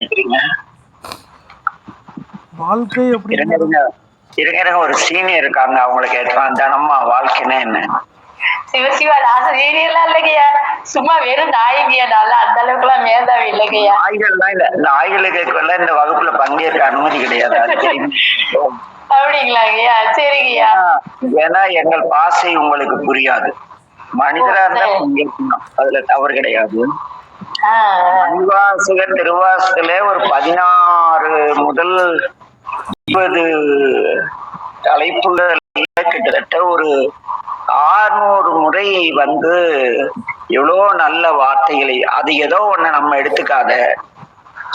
நினைக்கிறீங்க? வாழ்க்கை இருங்க இருங்க இருங்க இருங்க, ஒரு சீனியர் இருக்காங்க, அவங்களை கேட்கலாம். தினமா வாழ்க்கைன்னா என்ன? சிவசிவா, நான் சீனியர்லாம் இல்லைங்கய்யா, சும்மா வெறும் நாய்ங்கய்யா. நான் அந்த அளவுக்கு எல்லாம் மேதாவி இல்லைங்கய்யா. நாய்கள்லாம் இல்ல, நாய்களுக்கு இந்த வகுப்புல பங்கேற்க அனுமதி கிடையாது. அப்படிங்களாங்கய்யா? சரிங்கய்யா. ஏன்னா எங்கள் பாசை உங்களுக்கு புரியாது. மனிதரா இருந்தா பங்கேற்கணும், அதுல தவறு கிடையாது. மணிவாசகர் திருவாசகத்துல ஒரு 16 முதல் 20 தலைப்புகள் கிட்டத்தட்ட ஒரு 600 முறை எவ்வளோ நல்ல வார்த்தைகளை, அது ஏதோ ஒண்ணு நம்ம எடுத்துக்காத,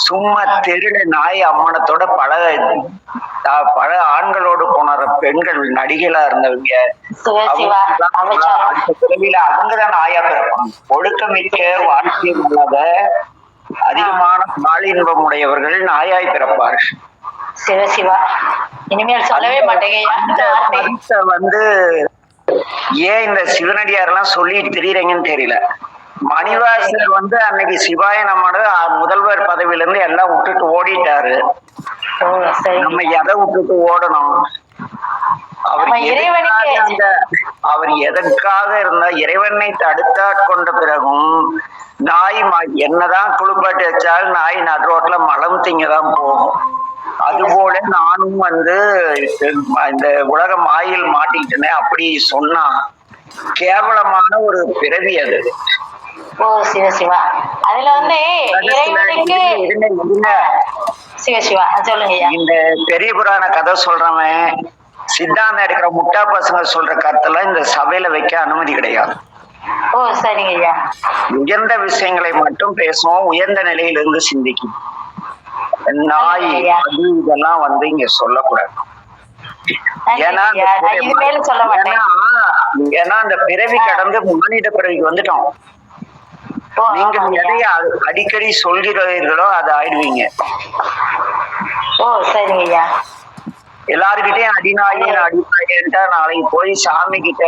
சும்மா தெருட நாய் அம்மனத்தோட பல ஆண்களோடு போன பெண்கள் நடிகளா இருந்தவங்க, அவங்கதான் நாயா பிறப்பாங்க. ஒழுக்கமிக்க வாழ்க்கை உள்ளத அதிகமான பாலின்பம் உடையவர்கள் நாயாய் பிறப்பார்கள். சிவசிவா, இனிமேல் சொல்லவே மாட்டேங்க. ஏன் இந்த சிவனடியார் எல்லாம் சொல்லிட்டு திரியறீங்கன்னு தெரியல. மணிவாசகர் அன்னைக்கு சிவாய நம்மோட முதல்வர் பதவியில இருந்து எல்லாம் விட்டுட்டு ஓடிட்டாரு. நம்ம எதை விட்டுட்டு ஓடணும்? அவர் எதற்காக இருந்தா, இறைவனை தடுத்தாட்கொண்ட பிறகும் நாய் என்னதான் குளிப்பாட்டி வச்சாலும் நாய் நடுரோட்ல மலம் திங்கதான் போகும். அதுபோல நானும் இந்த உலக மாயில் மாட்டிக்கிட்டேனே அப்படி சொன்னா கேவலமான ஒரு பிறவி அது. ஓ சிவசிவா, அதுல சிவசிவா சொல்லுங்க. இந்த பெரிய புராண கதை சொல்றவன், சித்தாந்தம் எடுக்கிற முட்டா பசங்க சொல்ற கருத்தெல்லாம் இந்த சபையில வைக்க அனுமதி கிடையாது. ஓ சரிங்க ஐயா. உயர்ந்த விஷயங்களை மட்டும் பேசுவோம், உயர்ந்த நிலையிலிருந்து சிந்திக்கும். நாய் அது இதெல்லாம் இங்க சொல்லக்கூடாது. ஏன்னா அந்த பிறவி கடந்து மானிட பிறவிக்கு வந்துட்டோம். நீங்க எதைய அடிக்கடி சொல்கிறீர்களோ அதை ஆயிடுவீங்க. ஓ சரிங்கய்யா. எல்லாருக்கிட்டையும் அடிநாயேன்ட்டா நாளைக்கு போய் சாமி கிட்ட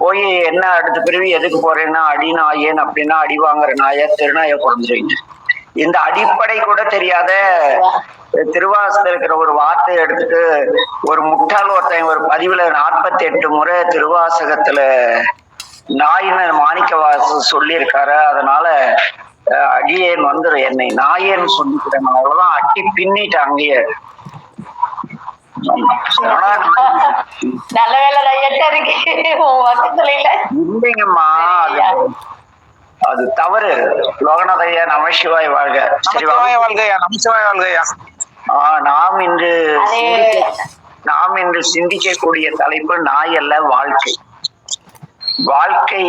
போய் என்ன அடுத்த பிறவி எதுக்கு போறேன்னா அடிநாயேன் அப்படின்னா அடி வாங்குற நாய திருநாய குறைஞ்சிருவீங்க. இந்த அடிப்படை கூட தெரியாத திருவாசகத்துல இருக்கிற ஒரு வார்த்தையை எடுத்துட்டு ஒரு முட்டாள் ஒருத்தன் ஒரு பதிவுல 48 முறை திருவாசகத்துல நாயின்னு மாணிக்க வாசகர் சொல்லியிருக்காரு. அதனால அடியேன் என்னை நாயேன்னு சொல்லிக்கிறேன், அவ்வளவுதான். அட்டி பின்னிட்டு அங்கேயே. இல்லைங்கம்மா, அது தவறு. லோகநாதையா, நமசிவாய் வாழ்க. நமசிவாய் வாழ்கையா. நாம் இன்று சிந்திக்கக்கூடிய தலைப்பு நாய் அல்ல, வாழ்க்கை. வாழ்க்கை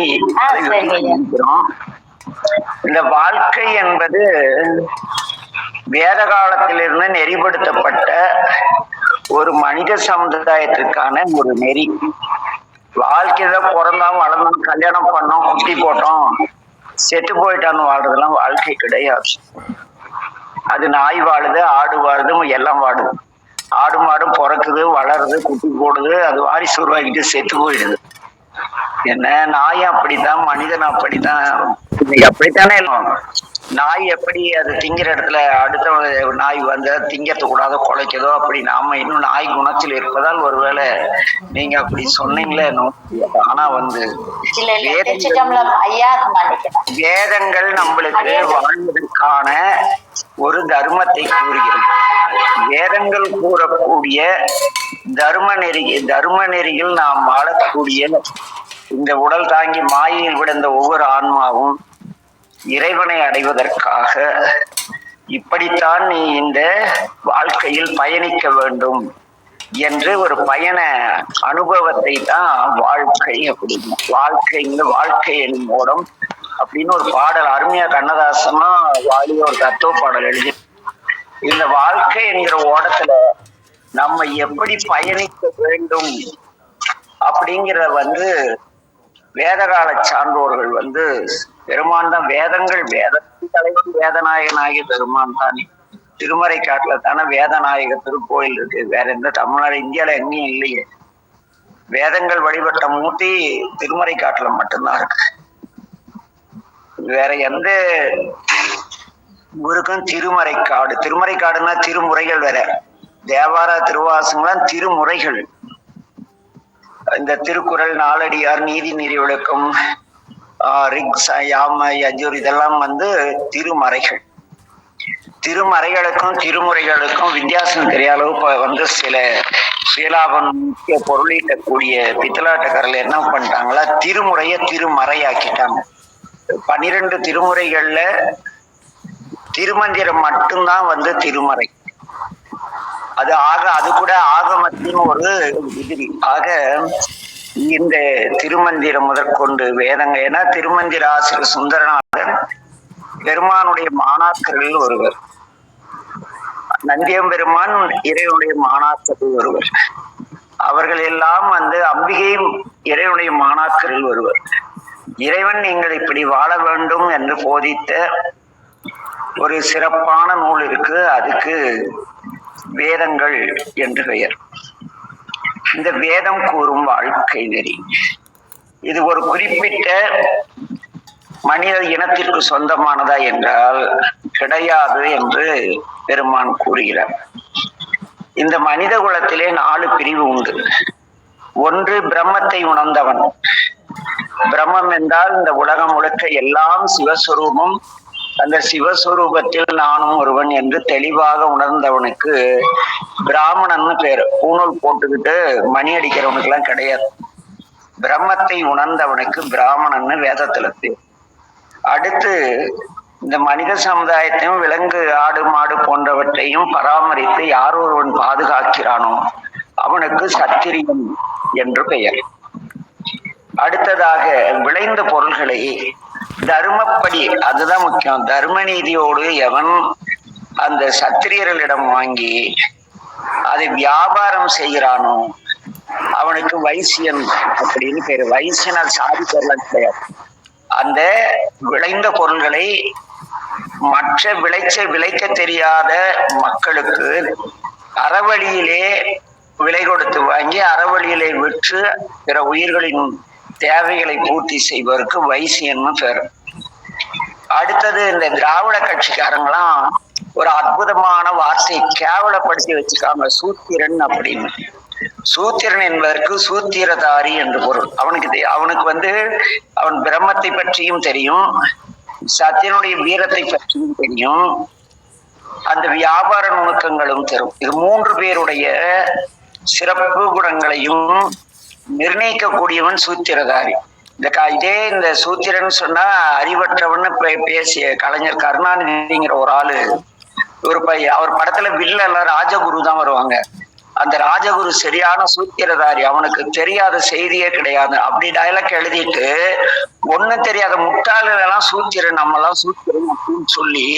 இந்த வாழ்க்கை என்பது வேத காலத்திலிருந்து நெறிப்படுத்தப்பட்ட ஒரு மனித சமுதாயத்திற்கான ஒரு நெறி. வாழ்க்கையில பிறந்தோம், வளர்ந்தோம், கல்யாணம் பண்ணோம், குட்டி போட்டோம், செத்து போயிட்டான்னு வாழ்றதெல்லாம் வாழ்க்கை கிடையாது. அது நாய் வாழுது, ஆடு வாழுது, எல்லாம் வாழுது. ஆடு மாடும் பிறக்குது, வளருது, குட்டி போடுது, அது வாரிசு உருவாக்கிட்டு செத்து போயிடுது. என்ன, நாய் அப்படித்தான், மனிதன் அப்படித்தான். அப்படித்தானே நாய் எப்படி அது திங்கிற இடத்துல அடுத்த நாய் திங்கறது கூடாத குலைக்கதோ, அப்படி நாம இன்னும் நாய் குணத்தில் இருப்பதால் ஒருவேளை நீங்க அப்படி சொன்னீங்களே. ஆனா வேதங்கள் நம்மளுக்கு வாழ்வதற்கான ஒரு தர்மத்தை கூறுகிறது. வேதங்கள் கூறக்கூடிய தர்ம நெறியில் நாம் வாழக்கூடிய இந்த உடல் தாங்கி மாயையில் விழுந்த ஒவ்வொரு ஆன்மாவும் இறைவனை அடைவதற்காக இப்படித்தான் நீ இந்த வாழ்க்கையில் பயணிக்க வேண்டும் என்று ஒரு பயண அனுபவத்தை தான் வாழ்க்கை அப்படின்னு. வாழ்க்கை எனும் ஓடம் அப்படின்னு ஒரு பாடல் அருமையா கண்ணதாசனா வாலிய ஒரு தத்துவ பாடல் எழுதி. இந்த வாழ்க்கை என்கிற ஓடத்துல நம்ம எப்படி பயணிக்க வேண்டும் அப்படிங்கிறத வேதகால சான்றோர்கள் பெருமான் தான். வேதத்தின் தலைவன் வேதநாயகனாகிய பெருமான் தானே. திருமறை காட்டுல தானே வேதநாயக திருக்கோயில் இருக்கு. வேற எந்த தமிழ்நாடு இந்தியால எங்கேயும் இல்லையே. வேதங்கள் வழிபட்ட மூர்த்தி திருமறை காட்டுல மட்டும்தான் இருக்கு. வேற எந்த இவருக்கும் திருமறைக்காடு. திருமறைக்காடுன்னா திருமுறைகள் வேற. தேவார திருவாசங்களாம் திருமுறைகள். இந்த திருக்குறள், நாலடியார், நீதி நெறி விளக்கம், ரிக், யாம, யஜுர் இதெல்லாம் திருமறைகள். திருமறைகளுக்கும் திருமுறைகளுக்கும் வித்தியாசம் தெரியாத அளவு சில சுயலாபம் முக்கிய பொருளீட்டக்கூடிய பித்தலாட்டக்காரர்கள் என்ன பண்ணிட்டாங்களா, திருமுறைய திருமறையாக்கிட்டாங்க. 12 திருமுறைகள்ல திருமந்திரம் மட்டும்தான் திருமறை. அது கூட ஆகமத்தின் ஒரு விதிரி. ஆக இந்த திருமந்திரம் முதற்கொண்டு வேதங்க, ஏன்னா திருமந்திர ஆசிரியர் சுந்தரநாதன் பெருமானுடைய மாணாக்கர்கள் ஒருவர், நந்தியம் பெருமான் இறைவனுடைய மாணாக்கர்கள் ஒருவர், அவர்கள் எல்லாம் அம்பிகை இறைவனுடைய மாணாக்கர்கள் ஒருவர். இறைவன் நீங்கள் இப்படி வாழ வேண்டும் என்று போதித்த ஒரு சிறப்பான நூல் இருக்கு, அதுக்கு வேதங்கள் என்று பெயர். இந்த வேதம் கூறும் வாழ்க்கை நெறி இது ஒரு குறிப்பிட்ட மனித இனத்திற்கு சொந்தமானதா என்றால் கிடையாது என்று பெருமான் கூறுகிறார். இந்த மனித குலத்திலே 4 பிரிவு உண்டு. ஒன்று பிரம்மத்தை உணர்ந்தவன். பிரம்மம் என்றால் இந்த உலகம் முழுக்க எல்லாம் சிவஸ்வரூபம், அந்த சிவஸ்வரூபத்தில் நானும் ஒருவன் என்று தெளிவாக உணர்ந்தவனுக்கு பிராமணன்னு பேரு. பூணூல் போட்டுக்கிட்டு மணி அடிக்கிறவனுக்கு எல்லாம் கிடையாது. பிரம்மத்தை உணர்ந்தவனுக்கு பிராமணன்னு வேதத்துல பேர். அடுத்து இந்த மனித சமுதாயத்தையும் விலங்கு, ஆடு, மாடு போன்றவற்றையும் பராமரித்து யார் ஒருவன் பாதுகாக்கிறானோ அவனுக்கு சத்திரியன் என்று பெயர். அடுத்ததாக விளைந்த பொருள்களை தர்மப்படி, அதுதான் முக்கியம், தர்ம நீதியோடு எவன் அந்த சத்திரியர்களிடம் வாங்கி அதை வியாபாரம் செய்கிறானோ அவனுக்கு வைசியன் அப்படின்னு பேரு. வைசியனால் சாதி பொருள் கிடையாது. அந்த விளைந்த பொருள்களை மற்ற விளைக்க தெரியாத மக்களுக்கு அறவழியிலே விலை கொடுத்து வாங்கி அறவழியிலே விற்று பிற உயிர்களின் தேவைகளை பூர்த்தி செய்வதற்கு வைசியன்னு பேரு. அடுத்தது இந்த திராவிட கட்சிக்காரங்களாம் ஒரு அற்புதமான வார்த்தையை கேவலப்படுத்தி வச்சுக்காங்க, சூத்திரன் அப்படின்னு. சூத்திரன் என்பதற்கு சூத்திரதாரி என்று பொருள். அவனுக்கு அவன் பிரம்மத்தை பற்றியும் தெரியும், சத்தியனுடைய வீரத்தை பற்றியும் தெரியும், அந்த வியாபார நுணுக்கங்களும் தரும். இது 3 பேருடைய சிறப்பு குணங்களையும் நிர்ணயிக்கக்கூடியவன் சூத்திரதாரி. இந்த சூத்திரன் சொன்னா அறிவற்றவன்னு பேசிய கலைஞர் கருணாநிதிங்கிற ஒரு ஆளு, அவர் படத்துல வில்ல ராஜகுரு தான் வருவாங்க. அந்த ராஜகுரு சரியான சூத்திரதாரி, அவனுக்கு தெரியாத செய்தியே கிடையாது அப்படி டயலாக் எழுதிட்டு ஒண்ணும் தெரியாத முட்டாள்கள் எல்லாம் சூத்திரன், நம்ம எல்லாம் சூத்திரன் அப்படின்னு சொல்லி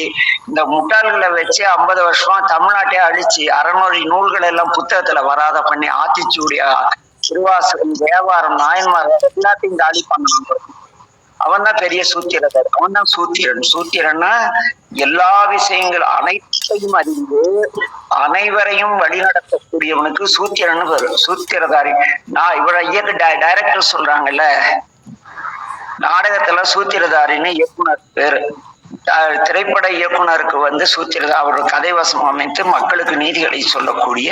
இந்த முட்டாள்களை வச்சு 50 வருஷமா தமிழ்நாட்டையே அழிச்சு 600 நூல்கள் எல்லாம் புத்தகத்துல வராத பண்ணி ஆத்திச்சூடியா, திருவாசகம், தேவாரம், நாயன்மார் எல்லாத்தையும் காலி பண்ணணும். அவன் தான் பெரிய சூத்திரதாரி, அவன் தான் சூத்திரன். சூத்திரன்னா எல்லா விஷயங்கள் அனைத்தையும் அறிந்து அனைவரையும் வழிநடத்தக்கூடியவனுக்கு சூத்திரன்னு வரும், சூத்திரதாரி. நான் இவர டைரக்டர் சொல்றாங்கல்ல, நாடகத்துல சூத்திரதாரின்னு இயக்குனர் பேரு. திரைப்பட இயக்குனருக்கு சூத்திரதாரி, அவரோட கதை வசம் அமைத்து மக்களுக்கு நீதிகளை சொல்லக்கூடிய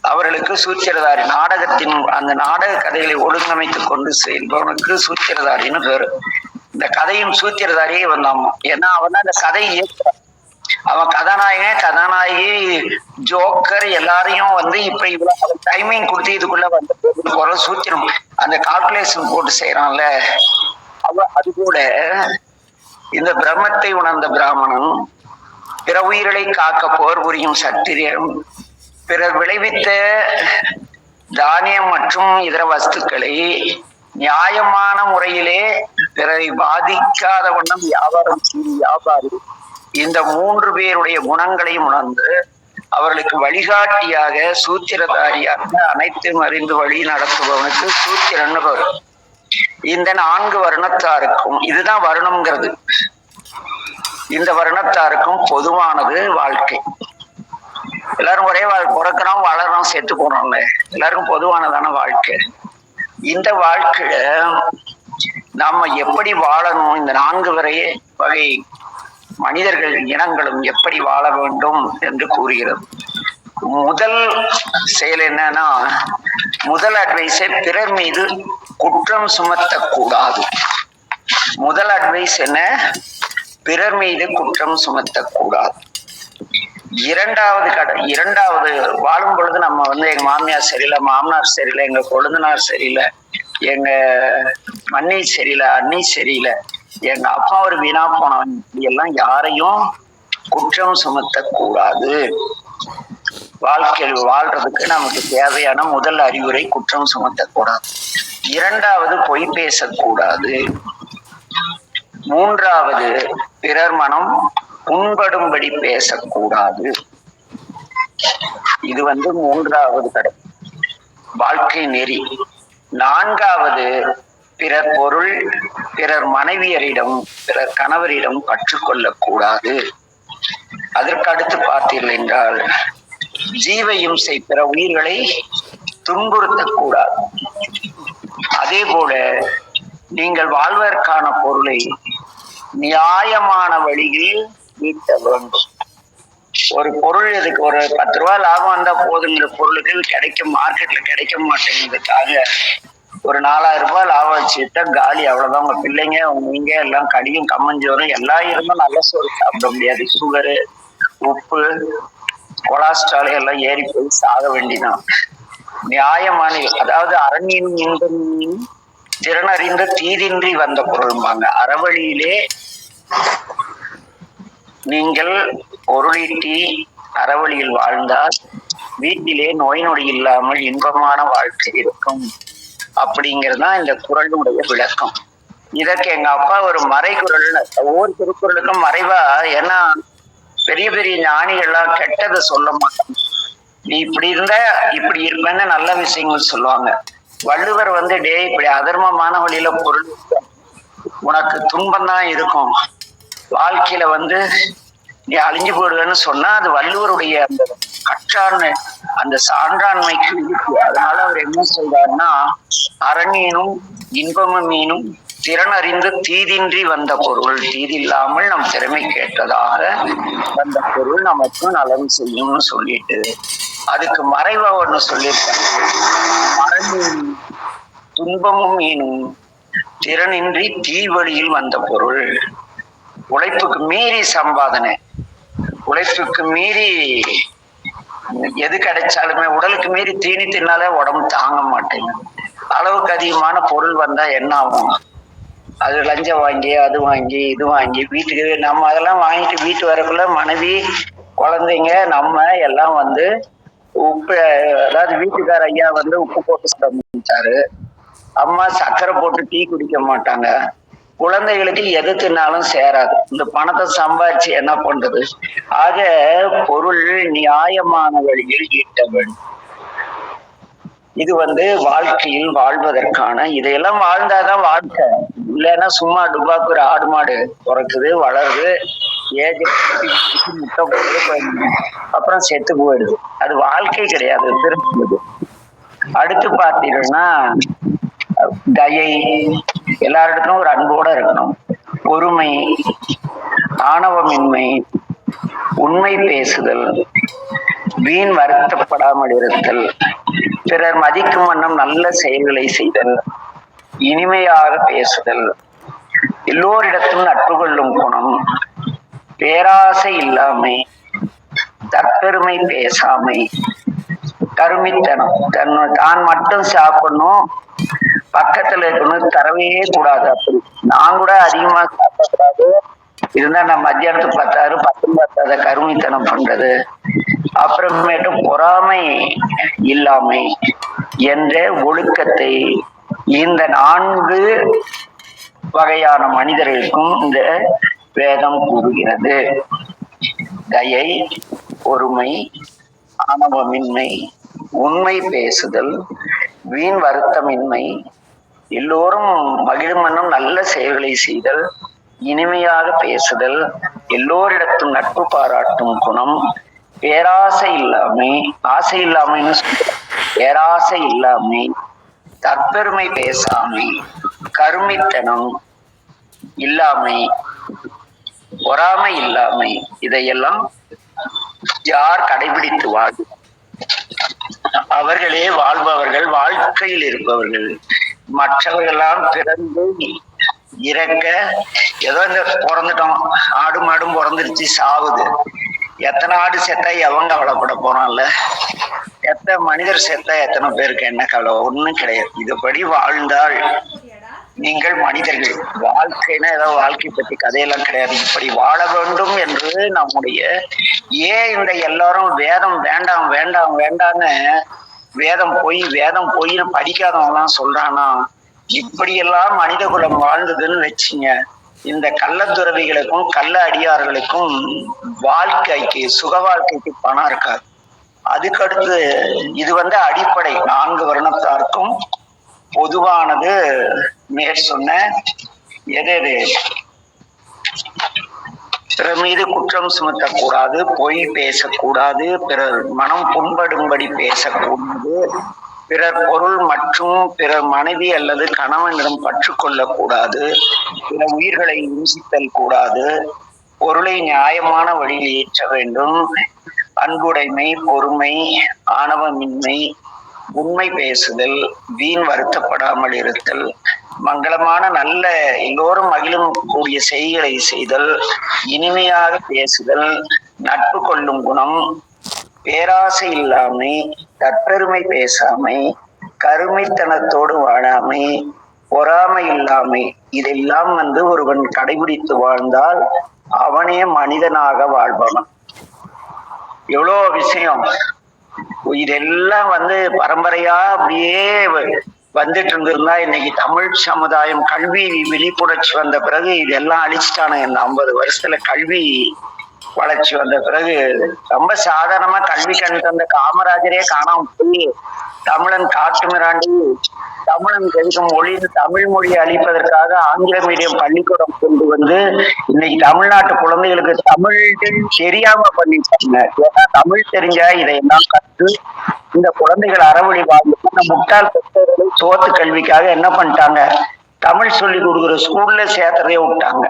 அவர்களுக்கு சூத்திரதாரி. நாடகத்தின் அந்த நாடக கதைகளை ஒழுங்கமைத்து கொண்டு செல்பவனுக்கு சூத்திரதாரின்னு பேரு. இந்த கதையும் சூத்திரதாரியே வந்தான். ஏன்னா அவன் தான் இந்த கதை இயக்குறான். அவன் கதாநாயகன், கதாநாயகி, ஜோக்கர் எல்லாரையும் இப்ப இவ்வளவு டைமிங் கொடுத்து இதுக்குள்ள குறை சூத்திரம் அந்த கால்குலேஷன் போட்டு செய்யறான்ல. அது கூட இந்த பிரம்மத்தை உணர்ந்த பிராமணன் பிற உயிர்களை காக்க போர் புரியும் சத்திரியன் பிறர் விளைவித்த தானியம் மற்றும் இதர வஸ்துக்களை நியாயமான முறையிலே பிறரை பாதிக்காத வண்ணம் வியாபாரம் செய்யும் வியாபாரி இந்த 3 பேருடைய குணங்களையும் உணர்ந்து அவர்களுக்கு வழிகாட்டியாக சூத்திரதாரியாக அனைத்தும் அறிந்து வழி நடத்துபவனுக்கு சூத்திரன்னு வரும். இந்த 4 வருணத்தாருக்கும், இதுதான் வருணம்ங்கிறது, இந்த வருணத்தாருக்கும் பொதுவானது வாழ்க்கை. எல்லாரும் ஒரே பிறக்கிறோம், வளர்றோம், செத்து போறோம்ல, எல்லாருக்கும் பொதுவானதான வாழ்க்கை. இந்த வாழ்க்கையில நாம எப்படி வாழணும், இந்த 4 வகை மனிதர்கள் இனங்களும் எப்படி வாழ வேண்டும் என்று கூறுகிறது. முதல் செயல் என்னன்னா, முதல் அட்வைஸை பிறர் மீது குற்றம் சுமத்தக்கூடாது. முதல் அட்வைஸ் என்ன? பிறர் மீது குற்றம் சுமத்தக்கூடாது. இரண்டாவது வாழும் பொழுது நம்ம எங்க மாமியார் சரியில்லை, மாமனார் சரியில்லை, எங்க கொழுந்தனார் சரியில்லை, எங்க மண்ணி சரியில்லை, அண்ணி சரியில்லை, எங்க அப்பா ஒரு வீணா போனவன், எல்லாம் யாரையும் குற்றம் சுமத்தக்கூடாது. வாழ்க்கையில் வாழ்றதுக்கு நமக்கு தேவையான முதல் அறிவுரை குற்றம் சுமத்தக்கூடாது. இரண்டாவது பொய் பேசக்கூடாது. மூன்றாவது பிறர் மனம் புண்படும்படி பேசக்கூடாது. இது மூன்றாவது வாழ்க்கை நெறி. நான்காவது பிறர் பொருள், பிறர் மனைவியரிடம், பிறர் கணவரிடம் கற்றுக்கொள்ளக்கூடாது. அதற்கு அடுத்து பார்த்தீர்கள் என்றால், ஜீவ இம்சை, பிற உயிர்களை துன்புறுத்தக்கூடாது. அதே போல நீங்கள் வாழ்வதற்கான பொருளை நியாயமான வழியில் ஈட்ட வேண்டும். ஒரு பொருள் இதுக்கு ஒரு 10 ரூபாய் லாபம் வந்தா போதுங்கிற பொருளுக்கு கிடைக்கும், மார்க்கெட்ல கிடைக்க மாட்டேங்கிறதுக்காக ஒரு 4000 ரூபாய் லாபம் வச்சுட்டா காலி, அவ்வளவுதான். உங்க பிள்ளைங்க நீங்க எல்லாம் கடியும் கம்மஞ்சோறும் எல்லாம் இருந்தும் நல்ல சோறு சாப்பிட முடியாது. சுகரு, உப்பு, கொலஸ்ட்ரால் எல்லாம் ஏறி போய் சாக வேண்டிதான். நியாயமான, அதாவது அரணியின் இன்பம் திறனறிந்த தீதின்றி வந்த பொருள்பாங்க. அறவழியிலே நீங்கள் பொருளீட்டி அறவழியில் வாழ்ந்தால் வீட்டிலே நோய் நொடி இல்லாமல் இன்பமான வாழ்க்கை இருக்கும். அப்படிங்கிறதுதான் இந்த குறளுடைய விளக்கம். இதற்கு எங்க அப்பா ஒரு மறைகுறள், ஒவ்வொரு திருக்குறளுக்கும் மறைவா, ஏன்னா பெரிய பெரிய ஞானிகள்லாம் கெட்டதை சொல்ல மாட்டாங்க. நீ இப்படி இருந்தா இப்படி இருப்பேன்னு நல்ல விஷயங்கள் சொல்லுவாங்க. வள்ளுவர் டே இப்படி அதர்மமான வழியில பொருள் உனக்கு துன்பம் தான் இருக்கும், வாழ்க்கையில நீ அழிஞ்சு போடுவேன்னு சொன்னா அது வள்ளுவருடைய அந்த கற்றாண்மை, அந்த சான்றாண்மைக்கு இருக்கு. அதனால அவர் என்ன சொல்றாருன்னா, அரணியனும் இன்பமும் மீனும் திறனறிந்து தீதின்றி வந்த பொருள், தீதில்லாமல் நம் திறமை கேட்டதாக வந்த பொருள் நமக்கு நலன் செய்யும்னு சொல்லிட்டு அதுக்கு மறைவா ஒண்ணு சொல்லியிருக்காங்க. மரணியும் துன்பமும் மீனும் திறனின்றி தீவழியில் வந்த பொருள். உழைப்புக்கு மீறி சம்பாதனை, உழைப்புக்கு மீறி எது கிடைச்சாலுமே, உடலுக்கு மீறி தீனி தின்னாலே உடம்பு தாங்க மாட்டேங்குது. அளவுக்கு அதிகமான பொருள் வந்தா என்ன ஆகும்? அது லஞ்சம் வாங்கி, அது வாங்கி, இது வாங்கி, வீட்டுக்கு நம்ம அதெல்லாம் வாங்கிட்டு வீட்டு வரக்குள்ள மனைவி, குழந்தைங்க, நம்ம எல்லாம் உப்பு, அதாவது வீட்டுக்கார ஐயா உப்பு போட்டு சாப்பிட்டாரு, அம்மா சர்க்கரை போட்டு டீ குடிக்க மாட்டாங்க, குழந்தைகளுக்கு எது தின்னாலும் சேராது. இந்த பணத்தை சம்பாதிச்சு என்ன பண்றது? ஆக பொருள் நியாயமான வழியில் ஈட்ட வேண்டும். இது வாழ்க்கையில் வாழ்வதற்கான, இதையெல்லாம் வாழ்ந்தாதான் வாழ்க்கை. இல்லைன்னா சும்மா டுபாக்கு ஒரு ஆடு மாடு பிறக்குது, வளருது, ஏஜ் முட்டை போடுது, அப்புறம் செத்து போயிடுது. அது வாழ்க்கை கிடையாது, திரும்புது. அடுத்து பார்த்தீங்கன்னா தயை, எல்லாரிடத்தும் ஒரு அன்போட இருக்கணும். பொறுமை, ஆணவமின்மை, உண்மை பேசுதல், வீண் வருத்தப்படாமல் இருத்தல், பிறர் மதிக்கும் வண்ணம் நல்ல செயல்களை செய்தல், இனிமையாக பேசுதல், எல்லோரிடத்தும் நட்பு கொள்ளும் குணம், பேராசை இல்லாமை, தற்பெருமை பேசாமை, கருமித்தனம், தான் மட்டும் சாப்பிடணும், பக்கத்துல இருக்கணும், தரவே கூடாது. அப்படி நான் கூட அதிகமா சாப்பிடக்கூடாது, இருந்தா நான் மத்தியானத்துக்கு 10 கருமித்தனம் பண்றது. அப்புறமேட்டு பொறாமை இல்லாமை என்ற ஒழுக்கத்தை இந்த 4 வகையான மனிதர்களுக்கும் இந்த வேதம் கூறுகிறது. தயை, பொறுமை, ஆணவமின்மை, உண்மை பேசுதல், வீண் வருத்தமின்மை, எல்லோரும் மகிழும் வண்ணம் நல்ல செயல்களை செய்தல், இனிமையாக பேசுதல், எல்லோரிடத்தும் நட்பு பாராட்டும் குணம், பேராசை இல்லாமை, ஆசை இல்லாமைன்னு சொல்ற, பேராசை இல்லாமை, தற்பெருமை பேசாமை, கருமித்தனம் இல்லாமை, பொறாமை இல்லாமை, இதையெல்லாம் யார் கடைபிடித்து வாழ் அவர்களே வாழ்பவர்கள், வாழ்க்கையில் இருப்பவர்கள். மற்றவர்களெல்லாம் பிறந்து இறக்க ஏதோ இந்த பிறந்துட்டோம், ஆடு மாடும் பிறந்துருச்சு சாவுது. எத்தனை ஆடு செத்தா எவன் கவலைப்பட போறான்ல? எத்தனை மனிதர் செத்தா எத்தனை பேருக்கு என்ன கவலை? ஒண்ணும் கிடையாது. இதுபடி வாழ்ந்தால் நீங்கள் மனிதர்கள். வாழ்க்கைன்னா ஏதோ வாழ்க்கை பற்றி கதையெல்லாம் கிடையாது. இப்படி வாழ வேண்டும் என்று நம்முடைய ஏன் இந்த எல்லாரும் வேதம் வேண்டாம் வேண்டாம் வேண்டான்னு வேதம் போயின்னு படிக்காதவங்கலாம் சொல்றானா? இப்படியெல்லாம் மனித குலம் வாழ்ந்ததுன்னு வச்சுங்க, இந்த கள்ளத்துறவிகளுக்கும் கள்ள அடியார்களுக்கும் வாழ்க்கைக்கு சுக வாழ்க்கைக்கு பணம் இருக்காது. அதுக்கடுத்து இது அடிப்படை 4 வருணத்தாருக்கும் பொதுவானது. மேற் சொன்ன எது பிறர் மீது குற்றம் சுமத்தக்கூடாது, பொய் பேசக்கூடாது, பிறர் மனம் புண்படும்படி பேசக்கூடாது, பிறர் பொருள் மற்றும் பிறர் மனைவி அல்லது கணவனிடம் பற்று கொள்ளக்கூடாது, பிற உயிர்களை இம்சித்தல் கூடாது, பொருளை நியாயமான வழியில் ஏற்ற வேண்டும், அன்புடைமை, பொறுமை, ஆணவமின்மை, உண்மை பேசுதல், வீண் வருத்தப்படாமல் இருத்தல், மங்களமான நல்ல எல்லோரும் மகிழும் கூடிய செய்களை செய்தல், இனிமையாக பேசுதல், நட்பு கொள்ளும் குணம், பேராசை இல்லாமை, தற்பெருமை பேசாமை, கருமைத்தனத்தோடு வாழாமை, பொறாமை இல்லாமை, இதெல்லாம் ஒருவன் கடைபிடித்து வாழ்ந்தால் அவனே மனிதனாக வாழ்பவன். எவ்வளோ விஷயம் இதெல்லாம் பரம்பரையா அப்படியே வந்துட்டு இருந்திருந்தா இன்னைக்கு தமிழ் சமுதாயம் கல்வி விழிப்புணர்ச்சி வந்த பிறகு இதெல்லாம் அழிச்சிட்டானுங்க. இந்த 50 வருஷத்துல கல்வி வளர்ச்சி வந்த பிறகு ரொம்ப சாதாரணமா கல்வி கண் தந்த காமராஜரே காணாம போய் தமிழன் காட்டு மிராண்டி தமிழன் கெடுக்கும் மொழி தமிழ் மொழியை அழிப்பதற்காக ஆங்கில மீடியம் பள்ளிக்கூடம் கொண்டு இன்னைக்கு தமிழ்நாட்டு குழந்தைகளுக்கு தமிழ் தெரியாம பண்ணிட்டாங்க. ஏன்னா தமிழ் தெரிஞ்சா இதையெல்லாம் கற்று இந்த குழந்தைகள் அறவழி வாழ்ந்து முட்டாள் பெற்றோர்கள் சோத்து கல்விக்காக என்ன பண்ணிட்டாங்க, தமிழ் சொல்லி கொடுக்குற ஸ்கூல்ல சேர்த்ததே விட்டாங்க.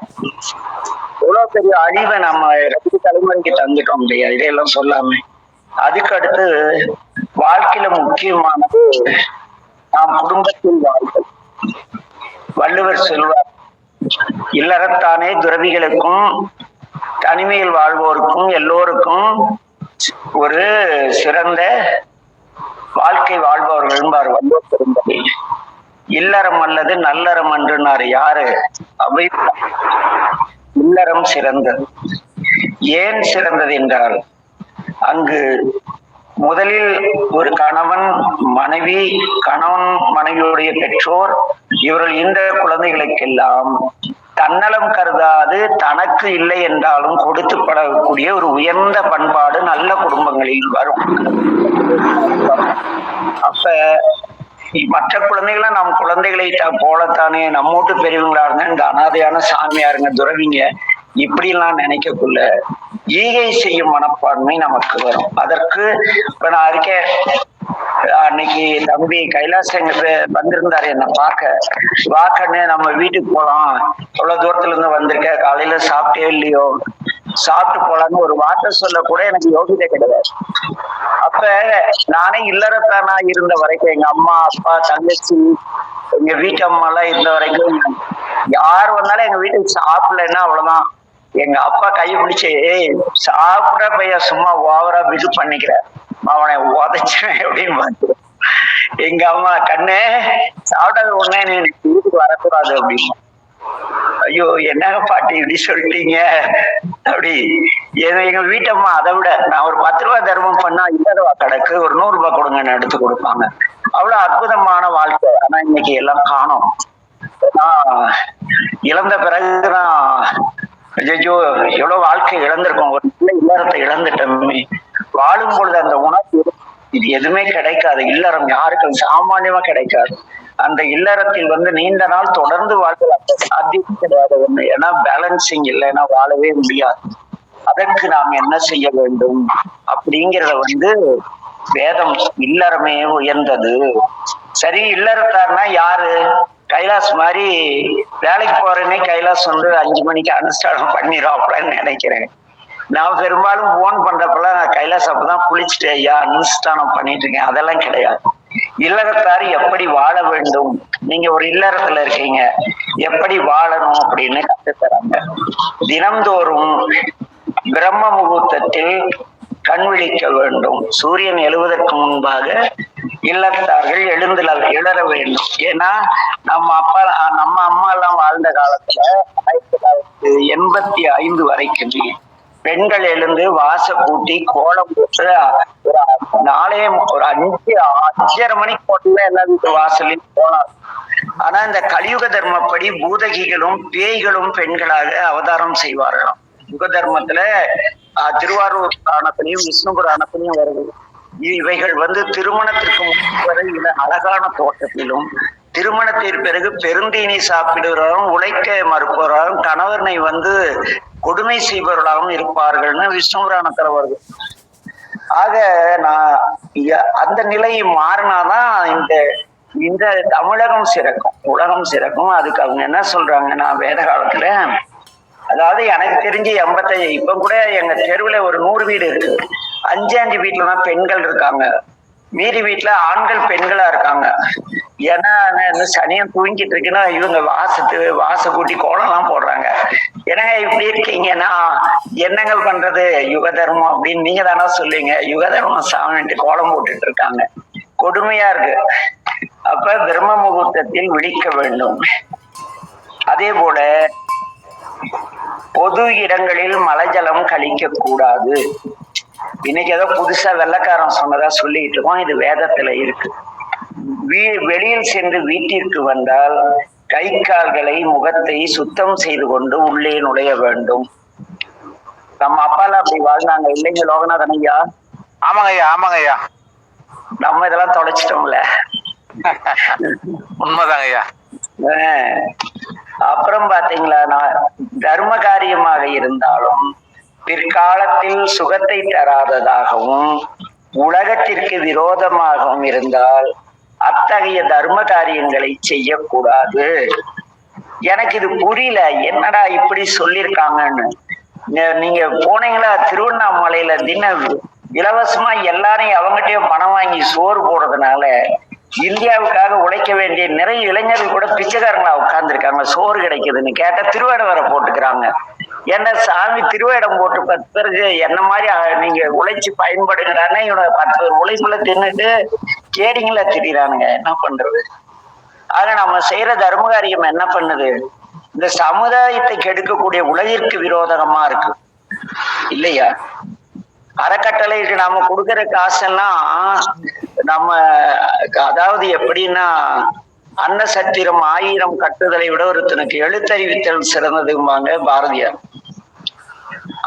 எவ்வளவு பெரிய அழிவை நம்ம 2 தலைமுறைக்கு தந்துட்டோம் இல்லையா? இதையெல்லாம் சொல்லாம. அதுக்கு அடுத்து வாழ்க்கையில முக்கியமானது நாம் குடும்பத்தில் வாழ்தல். வள்ளுவர் சொல்வார், இல்லறத்தானே துறவிகளுக்கும் தனிமையில் வாழ்வோருக்கும் எல்லோருக்கும் ஒரு சிறந்த வாழ்க்கை வாழ்பவர்கள் என்பார் வள்ளுவர் பெருந்தகை. இல்லறம் அல்லது நல்லறம் என்றுனார் யாரு? அவை. இல்லறம் சிறந்தது. ஏன் சிறந்தது என்றால், அங்கு முதலில் ஒரு கணவன் மனைவி, கணவன் மனைவியுடைய பெற்றோர், இவர்கள் இந்த குழந்தைகளுக்கெல்லாம் தன்னலம் கருதாது தனக்கு இல்லை என்றாலும் கொடுத்து பழகக்கூடிய ஒரு உயர்ந்த பண்பாடு நல்ல குடும்பங்களில் வரும். அப்ப மற்ற குழந்தைகளை நாம் குழந்தைகளை போலத்தானே நம்மோட்டு பெரியவங்களா இருங்க, இந்த அனாதையான சாமியாருங்க துறவிங்க இப்படிலாம் நினைக்கக்குள்ள ஈகை செய்யும் மனப்பான்மை நமக்கு வரும். அதற்கு இப்ப நான் இருக்கேன், அன்னைக்கு தம்பி கைலாஸ் எங்க வந்திருந்தாரு என்ன வாக்கன்னு நம்ம வீட்டுக்கு போலாம், அவ்வளவு தூரத்துல இருந்து வந்திருக்க, காலையில சாப்பிட்டே இல்லையோ, சாப்பிட்டு போலான்னு ஒரு வார்த்தை சொல்ல கூட எனக்கு யோகிதை கிடையாது. அப்ப நானே இல்லறத்தானா இருந்த வரைக்கும், எங்க அம்மா அப்பா தங்கச்சி எங்க வீட்டு அம்மா எல்லாம் இருந்த வரைக்கும் யார் வந்தாலும் எங்க வீட்டுக்கு சாப்பிடலன்னா அவ்வளவுதான். எங்க அப்பா கையை பிடிச்சு சாப்பிட பையா சும்மா ஓவரா இது பண்ணிக்கிற, அவனை உதச்சேன் அப்படின்னு பார்த்து, எங்க அம்மா கண்ணு சாப்பிடாத உடனே நீ வீட்டுக்கு வரக்கூடாது அப்படின்னு. ஐயோ என்னங்க பாட்டி இப்படி சொல்லிட்டீங்க அப்படி. எங்க வீட்டம்மா அதை விட நான் ஒரு 10 ரூபாய் தர்மம் பண்ணா 20 ரூபாய் கிடக்கு, ஒரு 100 ரூபாய் கொடுங்கன்னு எடுத்து கொடுப்பாங்க. அவ்வளவு அற்புதமான வாழ்க்கை. ஆனா இன்னைக்கு எல்லாம் காணோம். இழந்த பிறகுதான் ஐயோ எவ்வளவு வாழ்க்கை இழந்திருக்கோம், ஒரு நல்ல இல்லறத்தை இழந்துட்டோமே. வாழும் பொழுது அந்த உணர்வு இது எதுவுமே கிடைக்காது. இல்லறம் யாருக்கும் சாமானியமா கிடைக்காது. அந்த இல்லறத்தில் நீண்ட நாள் தொடர்ந்து வாழ்க்கை சாத்தியம் கிடையாது ஒண்ணு. ஏன்னா பேலன்சிங் இல்லைன்னா வாழவே முடியாது. அதற்கு நாம் என்ன செய்ய வேண்டும் அப்படிங்கிறத வேதம் இல்லறமே உயர்ந்தது. சரி, இல்லறத்தார்னா யாரு? கைலாஸ் மாதிரி வேலைக்கு போறேன்னே கைலாஸ் வந்து 5 மணிக்கு அனுஷ்டானம் பண்ணிடுவாப்லன்னு நினைக்கிறேன். நான் பெரும்பாலும் போன் பண்றப்பெல்லாம் கைலாஸ் அப்பதான் குளிச்சுட்டு ஐயா அனுஷ்டானம் பண்ணிட்டு இருக்கேன். அதெல்லாம் கிடையாது. இல்லறத்தார் எப்படி வாழ வேண்டும், நீங்க ஒரு இல்லறத்துல இருக்கீங்க, எப்படி வாழணும் அப்படின்னு கற்றுத்தராங்க. தினம்தோறும் பிரம்ம முகூர்த்தத்தில் கண் விழிக்க வேண்டும். சூரியன் எழுவதற்கு முன்பாக இல்லத்தார்கள் எழற வேண்டும். ஏன்னா நம்ம அம்மா எல்லாம் வாழ்ந்த காலத்துல 1985 வரைக்குமே பெண்கள் எழுந்து வாச கூட்டி கோலம் போட்டு ஒரு ஒரு 5:30 மணிக்கு போட்டுல எல்லா வீட்டு வாசலையும் போனார். ஆனா இந்த கலியுக தர்மப்படி பூதகிகளும் பேய்களும் பெண்களாக அவதாரம் செய்வார்களாம். யுக தர்மத்துல திருவாரூர் புராணத்திலையும் விஷ்ணு புராணத்திலையும் வருது. இவைகள் வந்து திருமணத்திற்கு வரை அழகான தோட்டத்திலும், திருமணத்திற்கு பிறகு பெருந்தீனி சாப்பிடுறவரும் உழைக்க மறுப்பவரும் கணவனை வந்து கொடுமை செய்பவர்களாகவும் இருப்பார்கள்னு விஷ்ணு புராணத்துல வருது. ஆக நான் அந்த நிலை மாறினாதான் இந்த தமிழகம் சிறக்கும், உலகம் சிறக்கும். அதுக்கு அவங்க என்ன சொல்றாங்கன்னா வேத காலத்துல, அதாவது எனக்கு தெரிஞ்சு 85 இப்ப கூட எங்க தெருவுல ஒரு 100 வீடு இருக்கு. 5 வீட்டுலதான் பெண்கள் இருக்காங்க, மீதி வீட்டுல ஆண்கள் பெண்களா இருக்காங்க. ஏன்னா சனியம் தூங்கிட்டு இருக்குன்னா இவங்க வாச கூட்டி கோலம் எல்லாம் போடுறாங்க. என்னங்க இப்படி இருக்கீங்கன்னா என்னங்க பண்றது, யுக தர்மம் அப்படின்னு நீங்க தானே சொல்லுவீங்க. யுக தர்மம் சாமிட்டு கோலம் போட்டுட்டு இருக்காங்க, கொடுமையா இருக்கு. அப்ப பிரம்ம முகூர்த்தத்தில் விழிக்க வேண்டும். அதே போல பொது இடங்களில் மலஜலம் கழிக்க கூடாது. இன்னைக்கு ஏதோ புதுசா வெள்ளைக்காரன் சொன்னதா சொல்லிட்டு இருக்கோம், இது வேதத்துல இருக்கு. வெளியில் சென்று வீட்டிற்கு வந்தால் கை கால்களை முகத்தை சுத்தம் செய்து கொண்டு உள்ளே நுழைய வேண்டும். நம்ம அப்பால அப்படி வாழ்ந்தாங்க இல்லைங்க லோகநாதன் ஐயா? ஆமாங்க ஐயா, ஆமாங்க ஐயா. நம்ம இதெல்லாம் தொலைச்சிட்டோம்ல. உண்மைதாங்க ஐயா. அப்புறம் பாத்தீங்களா, தர்ம காரியமாக இருந்தாலும் பிற்காலத்தில் சுகத்தை தராததாகவும் உலகத்திற்கு விரோதமாகவும் இருந்தால் அத்தகைய தர்ம காரியங்களை செய்யக்கூடாது. எனக்கு இது புரியல, என்னடா இப்படி சொல்லியிருக்காங்கன்னு. நீங்க போனீங்களா திருவண்ணாமலையில இலவசமா எல்லாரையும் அவங்ககிட்டயும் பணம் வாங்கி சோறு போடுறதுனால இந்தியாவுக்காக உழைக்க வேண்டிய நிறைய இளைஞர்கள் கூட பிச்சைக்காரங்களா உட்கார்ந்துருக்காங்க. சோறு கிடைக்குதுன்னு கேட்டா திருவேடம் வர போட்டுக்கிறாங்க. என்ன சாமி திருவேடம் போட்டு 10 பேருக்கு என்ன மாதிரி நீங்க உழைச்சு பயன்படுகிறான்னு இவனை 10 பேர் உழைப்புல தின்னுட்டு கேடிங்களா திரிறானுங்க. என்ன பண்றது? ஆக நம்ம செய்யற தர்ம காரியம் என்ன பண்ணுது, இந்த சமுதாயத்தை கெடுக்கக்கூடிய உலகிற்கு விரோதமா இருக்கு இல்லையா? அறக்கட்டளைக்கு நாம கொடுக்கிற காசெல்லாம் நம்ம, அதாவது எப்படின்னா அன்னசத்திரம் 1000 கட்டுதலை விட ஒருத்தனுக்கு எழுத்தறிவித்தல் சிறந்ததும்பாங்க பாரதியார்.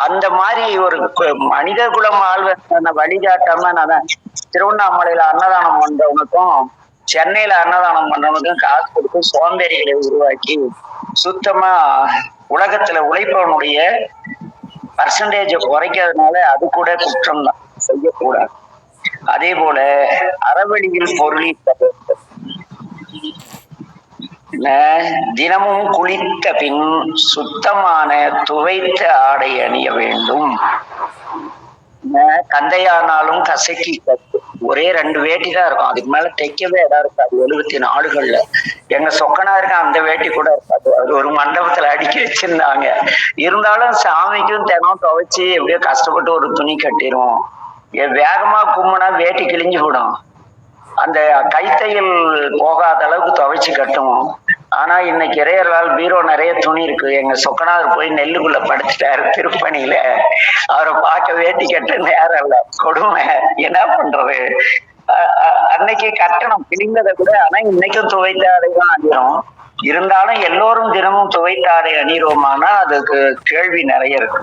அந்த மாதிரி ஒரு மனித குலம் ஆழ்வன வழிகாட்டாம நான் திருவண்ணாமலையில அன்னதானம் பண்றவனுக்கும் சென்னையில அன்னதானம் பண்றவனுக்கும் காசு கொடுத்து சோம்பேறிகளை உருவாக்கி சுத்தமா உலகத்துல உழைப்பவனுடைய பர்சன்டேஜ குறைக்கிறதுனால அது கூட குற்றம் தான், செய்யக்கூடாது. அதே போல அறவழியில் பொருளீட்ட வேண்டும். தினமும் குளித்த பின் சுத்தமான துவைத்த ஆடை அணிய வேண்டும். கந்தையானாலும் கசக்கி ஒரே 2 வேட்டி தான் இருக்கும், அதுக்கு மேல தைக்கவே இடம் இருக்காது. 74 எங்க சொக்கனா இருக்க அந்த வேட்டி கூட இருக்காது, அது ஒரு மண்டபத்துல அடுக்கி வச்சிருந்தாங்க. இருந்தாலும் சாமிக்கும் தினம் துவைச்சு எப்படியோ கஷ்டப்பட்டு ஒரு துணி கட்டிடுவோம். வேகமா கும்பினா வேட்டி கிழிஞ்சு விடும், அந்த கைத்தையில் போகாத அளவுக்கு துவைச்சு கட்டுவோம். ஆனா இன்னைக்கு இறையர்களால் பீரோ நிறைய துணி இருக்கு. எங்க சொக்கனார் போய் நெல்லுக்குள்ள படுத்துட்டாரு திருப்பணியில, அவரை பார்க்க வேட்டி கட்ட நேரம் இல்ல, கொடுமை. என்ன பண்றது? அன்னைக்கு கட்டணம் கிழிந்ததை கூட, ஆனா இன்னைக்கும் துவைத்த ஆடைதான் அணிகிறோம். இருந்தாலும் எல்லோரும் தினமும் துவைத்த ஆடை அணிகிறோமானா அதுக்கு கேள்வி நிறைய இருக்கு.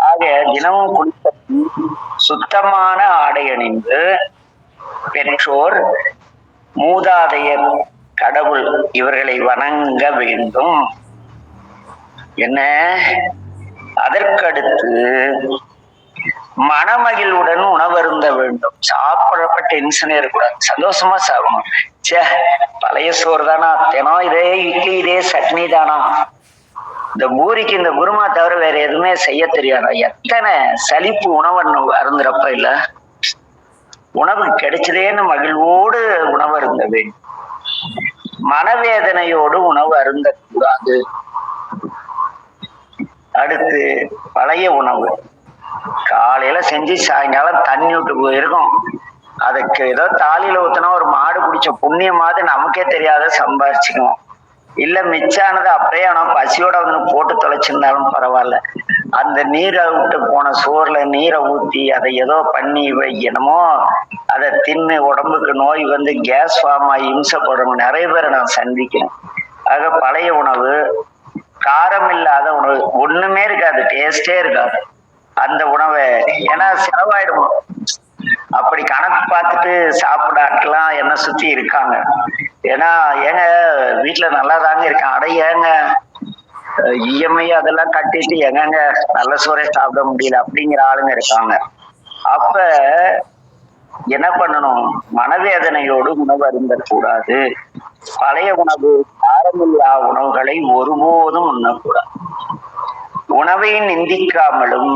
ஆக தினமும் குளித்த சுத்தமான ஆடை அணிந்து பெற்றோர், மூதாதையர், கடவுள் இவர்களை வணங்க வேண்டும். என்ன அதற்கடுத்து மனமகிழ்வுடன் உணவருந்த வேண்டும். சாப்பிட சாப்பிட்றப்ப டென்ஷனே இருக்கக்கூடாது, சந்தோஷமா சாப்பிடணும். சே, பழைய சோறு தானா, தினம் இதே இட்லி இதே சட்னி தானா, இந்த பூரிக்கு இந்த குருமா தவிர வேற எதுவுமே செய்ய தெரியாதா, எத்தனை சலிப்பு உணவு அருந்துறப்ப இல்ல, உணவு கிடைச்சதேன்னு மகிழ்வோடு உணவு அருந்த வேண்டும். மனவேதனையோடு உணவு அருந்தக்கூடாது. அடுத்து பழைய உணவு காலையில செஞ்சு சாயங்காலம் தண்ணி விட்டு போயிருக்கோம், அதுக்கு ஏதோ தாலியில ஊத்தினா ஒரு மாடு குடிச்ச புண்ணியமாவது நமக்கே தெரியாத சம்பாரிச்சுக்குவோம். இல்ல மிச்சானது அப்படியே அவன் பசியோட வந்து போட்டு தொலைச்சிருந்தாலும் பரவாயில்ல, அந்த நீரை விட்டு போன சோறுல நீரை ஊத்தி அதை ஏதோ பண்ணி வைக்கணுமோ, அதை தின்னு உடம்புக்கு நோய் வந்து கேஸ் ஃபார்ம் ஆகி இம்சப்படுறவங்க நிறைய பேரை நான் சந்திக்கிறேன். ஆக பழைய உணவு, காரம் இல்லாத உணவு, ஒண்ணுமே இருக்காது, டேஸ்டே இருக்காது அந்த உணவை, ஏன்னா செலவாயிடும். அப்படி கணக்கு பார்த்துட்டு சாப்பிடாட்டெல்லாம் என்ன சுத்தி இருக்காங்க. ஏன்னா ஏங்க வீட்டுல நல்லா தாங்க இருக்கேன், அட ஏங்க இஎம்ஐ அதெல்லாம் கட்டிட்டு எங்கங்க நல்ல சோறே சாப்பிட முடியல அப்படிங்கிற ஆளுங்க இருக்காங்க. அப்ப என்ன பண்ணணும், மனவேதனையோடு உணவு அருந்தக்கூடாது. பழைய உணவு, காரமில்லா உணவுகளை ஒருபோதும் உண்ணக்கூடாது. உணவை நிந்திக்காமலும்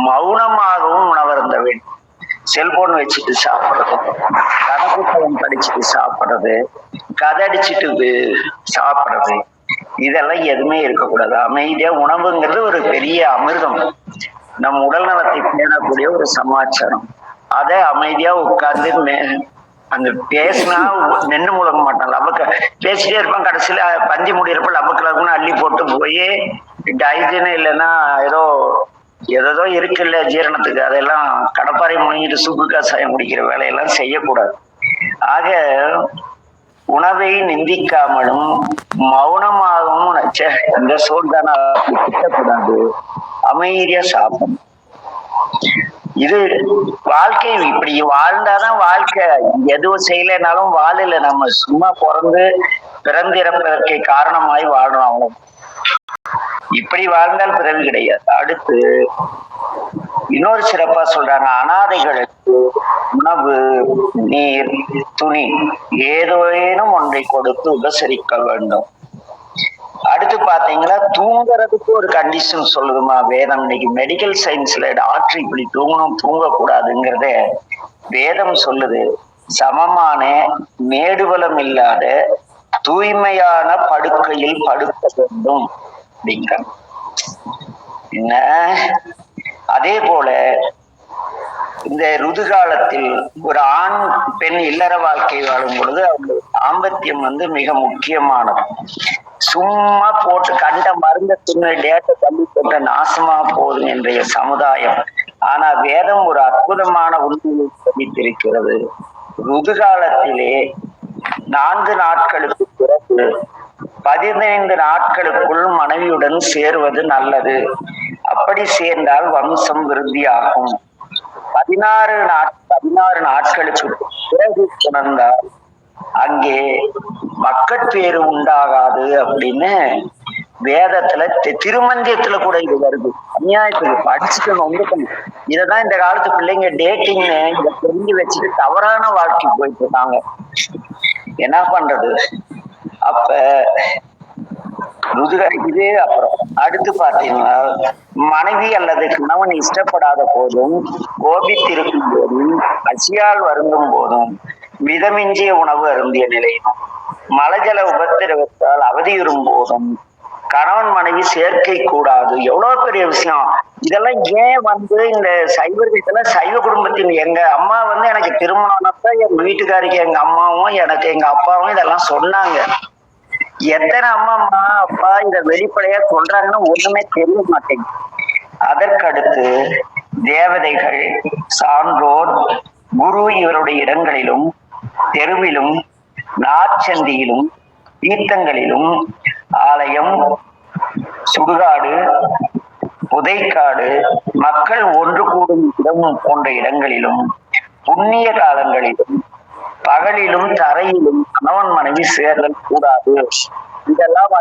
மௌனமாகவும் உணவருந்த வேண்டும். செல்போன் வச்சுட்டு சாப்பிடுறது, கதை புத்தகம் படிச்சுட்டு சாப்பிடுறது, கதை அடிச்சுட்டு சாப்பிடுறது, இதெல்லாம் எதுவுமே இருக்கக்கூடாது. அமைதியா உணவுங்கிறது ஒரு பெரிய அமிர்தம், நம் உடல் நலத்தை பேணக்கூடிய ஒரு சமாச்சாரம். அதை அமைதியா உட்கார்ந்து அந்த பேசினா நின்று முழங்க மாட்டான், லபக்க பேசிட்டே இருப்பான், கடைசியில பஞ்சு முடியிறப்ப லபக்கலக்குன்னு அள்ளி போட்டு போய் டைஜன் இல்லைன்னா ஏதோ இருக்குல்ல ஜீரணத்துக்கு, அதெல்லாம் கடப்பாறை முழுங்கிட்டு சூப்பு காசாயம் குடிக்கிற வேலையெல்லாம் செய்யக்கூடாது. ஆக உணவை நிந்திக்காமலும் மௌனமாகவும் இந்த சோறு தானே திட்டக்கூடாது, அமைதியா சாப்பிடணும். இது வாழ்க்கை, இப்படி வாழ்ந்தாதான் வாழ்க்கை. எதுவும் செய்யலைனாலும் வாழல, நம்ம சும்மா பிறந்திறப்பதற்கு காரணமாய் வாழணும், அவ்வளவு. இப்படி வாழ்ந்தால் பிறகு கிடையாது. அடுத்து இன்னொரு சிறப்பா சொல்றாங்க, அனாதைகளுக்கு உணவு, நீர், துணி ஏதேனும் ஒன்றை கொடுத்து உபசரிக்க வேண்டும். அடுத்து பாத்தீங்கன்னா தூங்குறதுக்கு ஒரு கண்டிஷன் சொல்லுதுமா வேதம். இன்னைக்கு மெடிக்கல் சயின்ஸ்ல டாக்டர் இப்படி தூங்கணும் தூங்கக்கூடாதுங்கிறத வேதம் சொல்லுது. சமமான மேடுவலம் இல்லாத தூய்மையான படுக்கையில் படுக்க வேண்டும் அப்படிங்கிற. என்ன அதே போல இந்த ருதுகாலத்தில் ஒரு ஆண் பெண் இல்லற வாழ்க்கை வாழும் பொழுது அவங்க தாம்பத்தியம் மிக முக்கியமானது. சும்மா போட்டு கண்ட மருந்த தின்னு டேட்டை தள்ளி போட்ட நாசமா போதும் இன்றைய சமுதாயம். ஆனா வேதம் ஒரு அற்புதமான உண்மையை தெரிவித்திருக்கிறது. ருதுகாலத்திலே 4 நாட்களுக்கு பிறகு 15 நாட்களுக்குள் மனைவியுடன் சேருவது நல்லது. அப்படி சேர்ந்தால் வம்சம் விருத்தியாகும். 16 நாட்களுக்கு பிறகு பிறந்தால் அங்கே மக்கட்பேறு உண்டாகாது அப்படின்னு வேதத்துல திருமந்தியத்துல கூட இது வருது. அநியாயத்துக்கு படிச்சுக்கணும். இததான் இந்த காலத்து பிள்ளைங்க டேட்டிங்னு இதை தெரிஞ்சு வச்சுட்டு தவறான வாழ்க்கை போயிட்டு இருக்காங்க. என்ன பண்றது? அப்ப இது அப்புறம் அடுத்து பாத்தீங்கன்னா மனைவி அல்லது கணவன் இஷ்டப்படாத போதும், கோபித்திருக்கும் போதும், பசியால் வருந்தும் போதும், மிதமிஞ்சிய உணவு அருந்திய நிலையிலும், மலஜல உபத்திரவத்தால் அவதியுறும் போதும் கணவன் மனைவி சேர்க்கை கூடாது. எவ்வளவு பெரிய விஷயம் இதெல்லாம். ஏன் இந்த சைவர்களுக்கெல்லாம் சைவ குடும்பத்தின் எங்க அம்மா எனக்கு திருமணம்னப்ப எங்க வீட்டுக்காரிக்கு எங்க அம்மாவும் எனக்கு எங்க அப்பாவும் இதெல்லாம் சொன்னாங்க. எத்தனை அம்மா அப்பா இத வெளிப்படையா சொல்றாங்கன்னா ஒண்ணுமே தெரிய மாட்டேங்குது. அதற்கடுத்து தேவதைகள், சான்றோர், குரு இவருடைய இடங்களிலும், தெருவிலும், நாச்சந்தியிலும், தீர்த்தங்களிலும், ஆலயம், சுடுகாடு, புதைக்காடு, மக்கள் ஒன்று கூடும் இடம் போன்ற இடங்களிலும், புண்ணிய காலங்களிலும், பகலிலும் தரையிலும் கணவன் மனைவி சேர்தல் கூடாது. இதெல்லாம்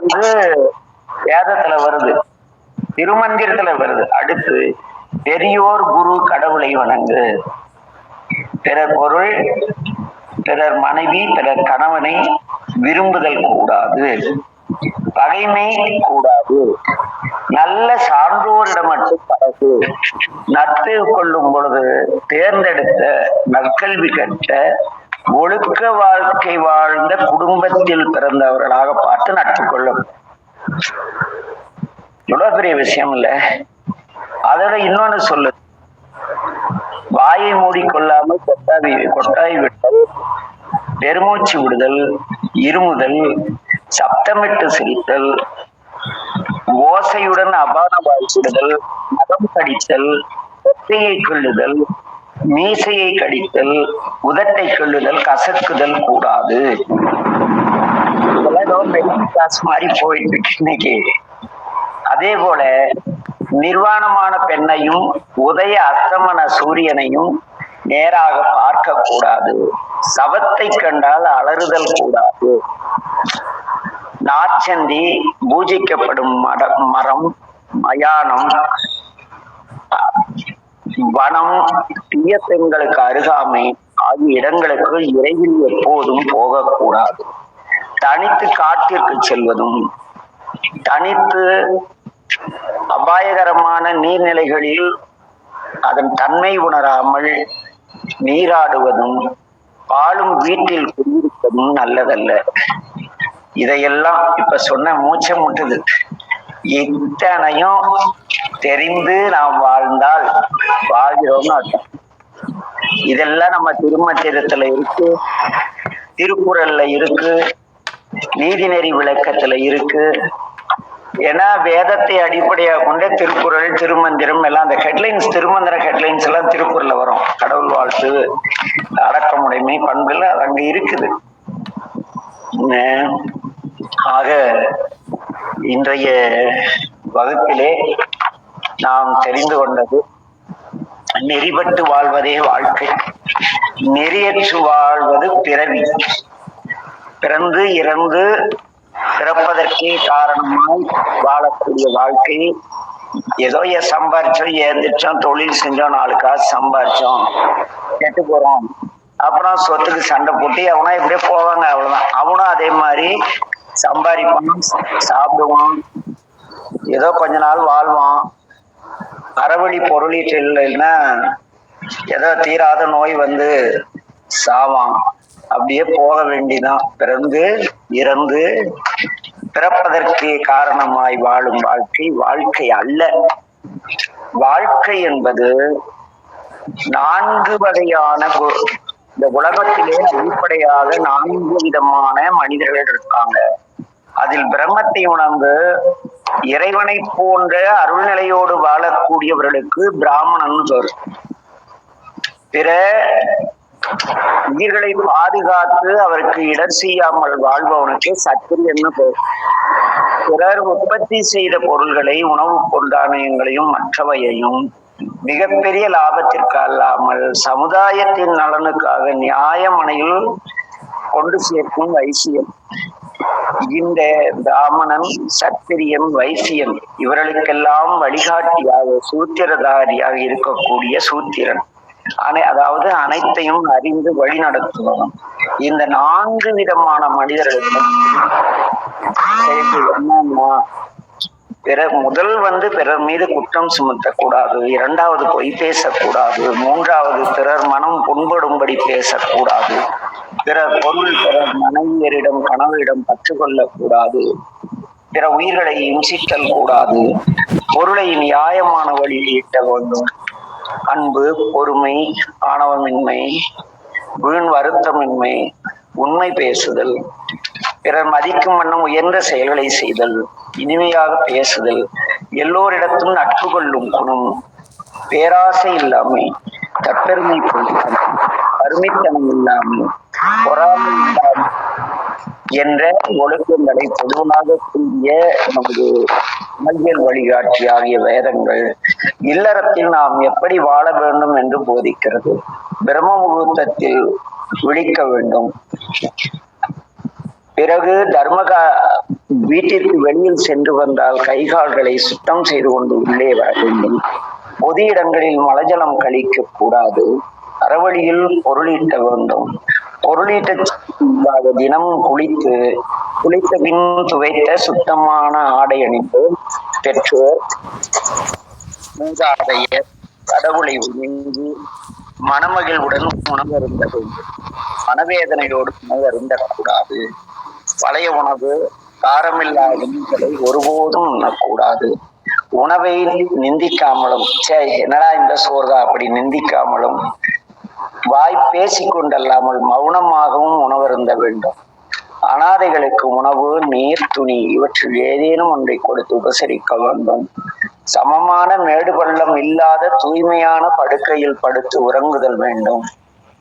வேதத்துல வருது, திருமந்திரத்துல வருது. அடுத்து பெரியோர் குரு கடவுளை வணங்கு. பிறர் பொருள், பிறர் மனைவி, பிறர் கணவனை விரும்புதல் கூடாது, பகைமை கூடாது, நல்ல சான்றோரிடம் மட்டும் பழகு, நட்பு கொள்ளும் பொழுது தேர்ந்தெடுத்த நற்கல்வி கற்ற ஒழுக்க வாழ்க்கை வாழ்ந்த குடும்பத்தில் பிறந்தவர்களாக பார்த்து நட்பு கொள்ளும். இவ்வளவு பெரிய விஷயம் இல்ல. அதோட இன்னொன்னு சொல்லு, வாயை மூடிக்கொள்ளாமல் கொட்டாய் விட்டல், பெருமூச்சு விடுதல், இருமுதல், சப்தமிட்டு சிரித்தல், ஓசையுடன் அபான வாய்ச்சிடுதல், மதம் கடித்தல், ஒத்தையை கொள்ளுதல், மீசையை கடித்தல், உதட்டை கொள்ளுதல், கசக்குதல் கூடாது. இதெல்லாம் ஏதோ மெடிக்கல் கிளாஸ் மாதிரி போயிட்டு இருக்கு இன்னைக்கு. அதே போல நிர்வாணமான பெண்ணையும் உதய அஸ்தமன சூரியனையும் நேராக பார்க்க கூடாது. சவத்தை கண்டால் அலறுதல் கூடாது. நாச்சந்தி, பூஜிக்கப்படும் மரம், மயானம், வனம், தீய பெண்களுக்கு அருகாமை ஆகிய இடங்களுக்கு விரைவில் எப்போதும் போகக்கூடாது. தனித்து காட்டிற்கு செல்வதும், தனித்து அபாயகரமான நீர்நிலைகளில் அதன் தன்மை உணராமல் நீராடுவதும், பாலும் வீட்டில் குடியிருப்பதும் நல்லதல்ல. இதையெல்லாம் இப்ப சொன்ன மூச்சை முட்டுது. இத்தனையும் தெரிந்து நாம் வாழ்ந்தால் வாழ்கிறோம்னு அர்த்தம். இதெல்லாம் நம்ம திருமந்திரத்துல இருக்கு, திருக்குறள்ல இருக்கு, நீதிநெறி விளக்கத்துல இருக்கு. ஏன்னா வேதத்தை அடிப்படையாக கொண்ட திருக்குறள், திருமந்திரம் எல்லாம் அந்த ஹெட்லைன்ஸ், திருமந்திர ஹெட்லைன்ஸ் எல்லாம் திருக்குறள்ல வரும். கடவுள் வாழ்த்து, அடக்கமுடைமை, பண்புல அங்க இருக்குது. ஆக இன்றைய வகுப்பிலே நாம் தெரிந்து கொண்டது, நெறிபட்டு வாழ்வதே வாழ்க்கை, நெறியற்று வாழ்வது பிறவி. பிறந்து இறந்து பிறப்பதற்கே காரணமாய் வாழக்கூடிய வாழ்க்கை. ஏதோ சம்பாரிச்சோம், ஏந்திரிச்சோம், தொழில் செஞ்சோம், 4 காசு சம்பாரிச்சோம், கெட்டு போறோம், அப்புறம் சொத்துக்கு சண்டை போட்டு அவனா இப்படியே போவாங்க, அவ்வளவுதான். அவனும் அதே மாதிரி சம்பாதிப்பான், சாப்பிடுவான், ஏதோ கொஞ்ச நாள் வாழ்வான், அறவழி பொருளீட்டல்னா ஏதோ தீராத நோய் வந்து சாவான். அப்படியே போக வேண்டிதான். பிறந்து இறந்து பிறப்பதற்கு காரணமாய் வாழும் வாழ்க்கை வாழ்க்கை அல்ல. வாழ்க்கை என்பது 4 வகையான, இந்த உலகத்திலே அடிப்படையாக 4 விதமான மனிதர்கள் இருக்காங்க. அதில் பிரம்மத்தை உணர்ந்து இறைவனை போன்ற அருள்நிலையோடு வாழக்கூடியவர்களுக்கு பிராமணன் பேர். பிற உயிர்களை பாதுகாத்து அவருக்கு இடர் செய்யாமல் வாழ்பவனுக்கு சத்திரியன்னு பேர். பிறர் உற்பத்தி செய்த பொருள்களை, உணவு பொருளாதாரங்களையும் மற்றவையையும் மிகப்பெரிய லாபத்திற்கு அல்லாமல் சமுதாயத்தின் நலனுக்காக நியாயமனையில் கொண்டு சேர்க்கும் வைசியம். இந்த பிராமணன், சத்திரியன், வைசியன் இவர்களுக்கெல்லாம் வழிகாட்டியாக சூத்திரதாரியாக இருக்கக்கூடிய சூத்திரன், அதாவது அனைத்தையும் அறிந்து வழி நடத்துவதும். இந்த 4 விதமான மனிதர்களுக்கும் என்னன்னா, முதல் பிறர் மீது குற்றம் சுமத்தக்கூடாது, 2வது பொய் பேசக்கூடாது, 3வது பிறர் மனம் புண்படும்படி பேசக்கூடாது, பிறர் பொருள், பிறர் மனைவியரிடம் கணவரிடம் பற்று கொள்ளக்கூடாது, பிற உயிர்களை இம்சித்தல் கூடாது, பொருளை நியாயமான வழியில் ஈட்ட வேண்டும், அன்பு, பொறுமை, ஆணவமின்மை, வீண் வருத்தமின்மை, உண்மை பேசுதல், பிறர் மதிக்கும் வண்ணம் உயர்ந்த செயல்களை செய்தல், இனிமையாக பேசுதல், எல்லோரிடத்தும் நட்பு கொள்ளும் குணம், பேராசை இல்லாமை, தற்பெருமை கொள்ளுதல், அருமைத்தனம் இல்லாமல், பொறாமை இல்லாமல் என்ற ஒழுக்கங்களை பொதுவாக கூறிய நமது உலகியல் வழிகாட்டி ஆகிய வேதங்கள் இல்லறத்தில் நாம் எப்படி வாழ வேண்டும் என்று போதிக்கிறது. பிரம்ம முகூர்த்தத்தில் விழிக்க வேண்டும். பிறகு வீட்டிற்கு வெளியில் சென்று வந்தால் கைகால்களை சுத்தம் செய்து கொண்டு உள்ளே வர வேண்டும். பொது இடங்களில் மலஜலம் கழிக்க கூடாது. அறவழியில் பொருளீட்ட வேண்டும். பொருளீட்ட தினமும் குளித்த பின் துவைத்த சுத்தமான ஆடை அணிந்து பெற்றோர் மூதாதையர் கடவுளை உணர்ந்து மனமகிழ்வுடன் உணவருந்த வேண்டும். மனவேதனையோடு உணவருந்தக்கூடாது. பழைய உணவு, காரமில்லாத உணவுகளை ஒருபோதும் உண்ணக்கூடாது. உணவை நிந்திக்காமலும், என்னடா இந்த சோர்தா அப்படி நிந்திக்காமலும், வாய் பேசிக்கொண்டல்லாமல் மௌனமாகவும் உணவருந்த வேண்டும். அனாதைகளுக்கு உணவு, நீர், துணி இவற்றில் ஏதேனும் ஒன்றை கொடுத்து உபசரிக்க வேண்டும். சமமான மேடு பள்ளம் இல்லாத தூய்மையான படுக்கையில் படுத்து உறங்குதல் வேண்டும்.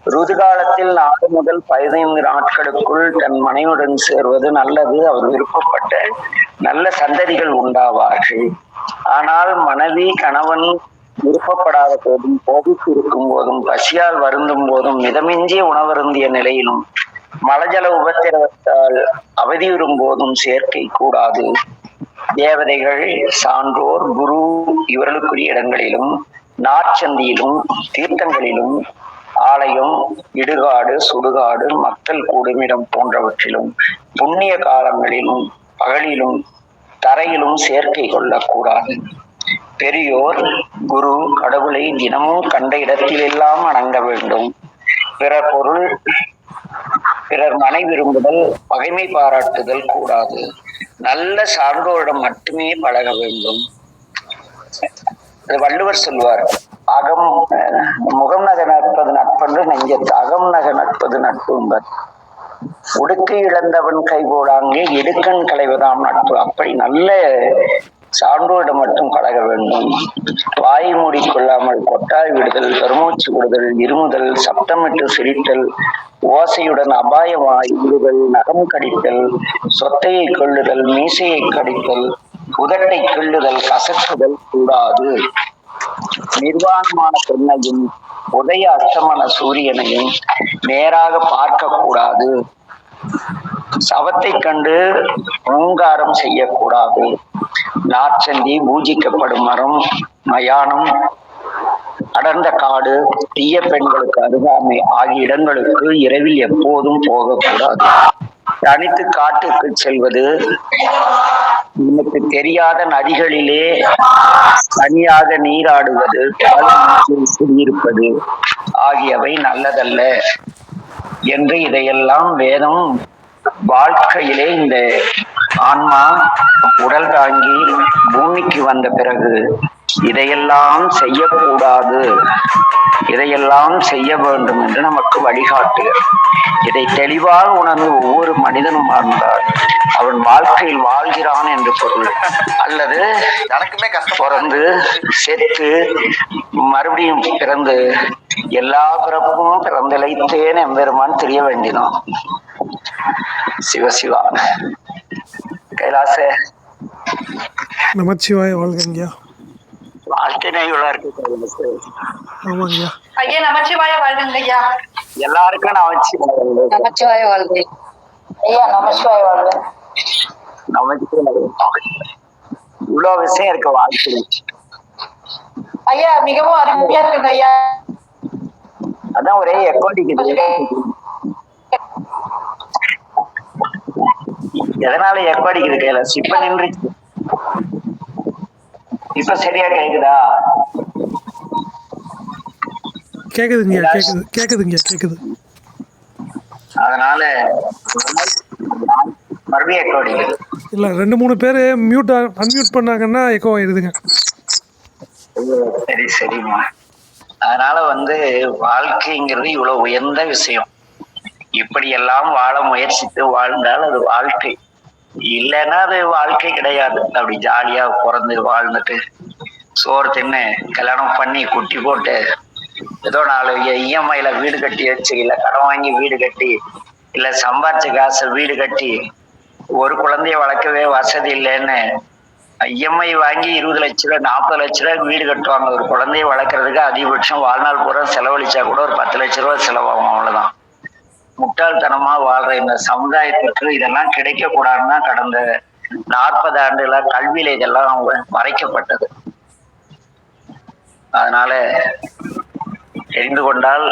ருதுகாலத்தில் 4 முதல் 15 நாட்களுக்குள் தன் மனைவியுடன் சேர்வது நல்லது. அவர் விருப்பப்பட்ட நல்ல சந்ததிகள் உண்டாவார்கள். ஆனால் மனைவி கணவன் விருப்பப்படாத போதும், கோபித்து இருக்கும் போதும், பசியால் வருந்தும் போதும், மிதமிஞ்சிய உணவருந்திய நிலையிலும், மலஜல உபத்திரவத்தால் அவதியுறும் போதும் சேர்க்கை கூடாது. தேவதைகள், சான்றோர், குரு இவர்களுக்குரிய இடங்களிலும், நாற்சந்தியிலும், தீர்த்தங்களிலும், ஆலயம், இடுகாடு, சுடுகாடு, மக்கள் கூடுமிடம் போன்றவற்றிலும், புண்ணிய காலங்களிலும், பகலிலும், தரையிலும் சேர்க்கை கொள்ளக்கூடாது. பெரியோர், குரு, கடவுளை தினமும் கண்ட இடத்திலெல்லாம் வணங்க வேண்டும். பிறர் பொருள், பிறர் மனை விரும்புதல், பகைமை பாராட்டுதல் கூடாது. நல்ல சான்றோரிடம் மட்டுமே பழக வேண்டும். வள்ளுவர் சொல்வார், முகம் நக நட்பது நட்பன்று நெஞ்சத்து அகம் நக நட்பது நட்பு என்பர். உடுக்கை இழந்தவன் கைகோடாங்கே இடுக்கண் களைவதாம் நட்பு. அப்படி நல்ல சான்றோரிடம் மட்டும் பழக வேண்டும். வாய் மூடிக்கொள்ளாமல் கொட்டாய் விடுதல், பெருமூச்சு விடுதல், இருமுதல், சப்தமிட்டு சிரித்தல், ஓசையுடன் அபாயமாய் விடுதல், நகம் கடித்தல், சொத்தையை கொள்ளுதல், மீசையை கடித்தல், உதட்டை கிள்ளுதல், கசக்குதல் கூடாது. நிர்வாணமான பெண்ணையும் உதய அஸ்தமன சூரியனையும் நேராக பார்க்க கூடாது. சவத்தை கண்டு ஓங்காரம் செய்யக்கூடாது. நாற்சந்தி, பூஜிக்கப்படும் மரம், மயானம், அடர்ந்த காடு, தீய பெண்களுக்கு அருகாமை ஆகிய இடங்களுக்கு இரவில் எப்போதும் போகக்கூடாது. தனித்து காட்டுக்கு செல்வது, நமக்கு தெரியாத நதிகளிலே தனியாக நீராடுவது, குடியிருப்பது ஆகியவை நல்லதல்ல என்று இதையெல்லாம் வேதம் வாழ்க்கையிலே இந்த ஆன்மா உடல் தாங்கி பூமிக்கு வந்த பிறகு இதையெல்லாம் செய்யக்கூடாது, இதையெல்லாம் செய்ய வேண்டும் என்று நமக்கு வழிகாட்டுகிறது. இதை தெளிவாக உணர்ந்து ஒவ்வொரு மனிதனும் வாழ்ந்தால் அவன் வாழ்க்கையில் வாழ்கிறான் என்று பொருள். அல்லது எனக்குமே கஷ்டம், பிறந்து செத்து மறுபடியும் பிறந்து எல்லா பிறப்பும் பிறந்திழைத்தேன் எம்பெருமான் தெரிய வேண்டினோம். சிவசிவா. கைலாச நமச்சிவாய வாழ்கங்கய்யா. வாழ்க்கை நெய்யுள்ள இருக்கு கைலாசு. ஆமாங்கய்யா. ஐயா நமச்சிவாய வாழ்க ஐயா. எல்லாருக்கும் நமச்சிவாய வாழ்க ஐயா. நமச்சிவாய வாழ்க. இவ்வளவு விஷயம் இருக்கு வாழ்க்கை. ஐயா மிகவும் அருமையா இருக்குங்க ஐயா. அதான் ஒரே எக்கோடிக்குது. எதனால எக்கோடிக்குது கைலாஸ்? இப்ப நின்றுச்சு. இப்ப சரியா கேக்குதா? கேக்குதுங்கய்யா, கேக்குது. அதனால மறுபடியும் எக்கோ அடிக்குது. இல்ல 2-3 பேர் அன்மியூட் பண்ணாங்கன்னா எக்கோ ஆயிடுதுங்க. சரி சரிம்மா. அதனால வாழ்க்கைங்கிறது இவ்வளவு உயர்ந்த விஷயம். இப்படி எல்லாம் வாழ முயற்சித்து வாழ்ந்தால் அது வாழ்க்கை. இல்லைன்னா அது வாழ்க்கை கிடையாது. அப்படி ஜாலியா பிறந்து வாழ்ந்துட்டு சோறு தின்னு கல்யாணம் பண்ணி குட்டி போட்டு ஏதோ 4 இஎம்ஐல வீடு கட்டி வச்சு, இல்ல கடன் வாங்கி வீடு கட்டி, இல்ல சம்பாரிச்ச காசை வீடு கட்டி, ஒரு குழந்தைய வளர்க்கவே வசதி இல்லைன்னு இஎம்ஐ வாங்கி 20 லட்ச ரூபா 40 லட்ச ரூபா வீடு கட்டுவாங்க. ஒரு குழந்தைய வளர்க்கறதுக்கு அதிகபட்சம் வாழ்நாள் பூரா செலவழிச்சா கூட ஒரு 10 லட்ச ரூபா செலவாகும். அவ்வளவுதான். முட்டாள்தனமா வாழ்ற இந்த சமுதாயத்துக்கு இதெல்லாம் கிடைக்க கூடாதுன்னா கடந்த 40 ஆண்டுகளா கல்வியில இதெல்லாம் மறைக்கப்பட்டது. அதனால தெரிந்து கொண்டால்